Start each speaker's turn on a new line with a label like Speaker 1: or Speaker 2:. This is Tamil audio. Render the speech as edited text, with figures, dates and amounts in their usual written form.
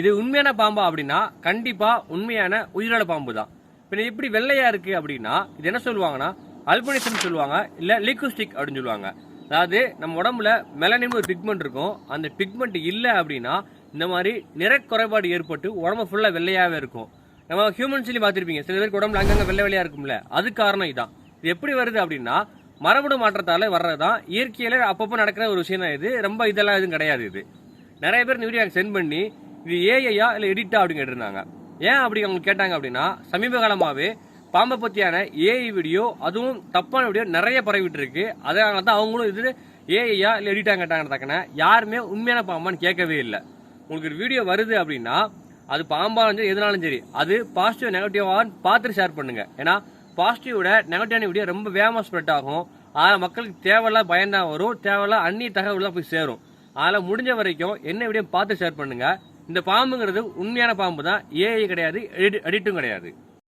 Speaker 1: இது உண்மையான பாம்பா அப்படின்னா கண்டிப்பா உண்மையான உயிரோட பாம்பு தான். இப்போ எப்படி வெள்ளையா இருக்கு அப்படின்னா இது என்ன சொல்லுவாங்கன்னா அல்பினிசம் சொல்லுவாங்க, இல்ல லியூகோஸ்டிக் அப்படின்னு சொல்லுவாங்க. அதாவது நம்ம உடம்புல மெலனின் ஒரு பிக்மெண்ட் இருக்கும். அந்த பிக்மெண்ட் இல்லை அப்படின்னா இந்த மாதிரி நிற குறைபாடு ஏற்பட்டு உடம்பு ஃபுல்லா வெள்ளையாவே இருக்கும். நம்ம ஹியூமன்ஸ்லயும் பார்த்துருப்பீங்க, சில பேருக்கு உடம்புல அங்கங்க வெள்ளை வெள்ளையா இருக்கும்ல, அது காரணம் இதான். இது எப்படி வருது அப்படின்னா மரபணு மாற்றத்தால வர்றதுதான். இயற்கையில அப்பப்போ நடக்கிற ஒரு விஷயம் தான் இது. ரொம்ப இதெல்லாம் எதுவும் கிடையாது. இது நிறைய பேர் இந்த வீடியோ எனக்கு சென்ட் பண்ணி இது ஏஐயா இல்லை எடிட்டா அப்படின்னு கேட்டிருந்தாங்க. ஏன் அப்படி அவங்க கேட்டாங்க அப்படின்னா சமீப காலமாகவே பாம்பை பற்றியான ஏஐ வீடியோ, அதுவும் தப்பான வீடியோ நிறைய பரவிட்டு இருக்கு. அதனால தான் அவங்களும் இது ஏஐயா இல்லை எடிட்டா கேட்டாங்க. தக்கன யாருமே உண்மையான பாம்பான்னு கேட்கவே இல்லை. உங்களுக்கு ஒரு வீடியோ வருது அப்படின்னா அது பாம்பாலும் எதுனாலும் சரி, அது பாசிட்டிவ் நெகட்டிவான்னு பார்த்துட்டு ஷேர் பண்ணுங்க. ஏன்னா பாசிட்டிவோட நெகட்டிவான வீடியோ ரொம்ப வேகமாக ஸ்ப்ரெட் ஆகும். அதில் மக்களுக்கு தேவையில்லாம் பயந்தான் வரும், தேவையில்லாம் அந்நிய தகவல் தான் போய் சேரும். அதில் முடிஞ்ச வரைக்கும் என்ன வீடியோ பார்த்து ஷேர் பண்ணுங்க. இந்த பாம்புங்கிறது உண்மையான பாம்பு தான், ஏஐ கிடையாது, எடிட்டும் கிடையாது.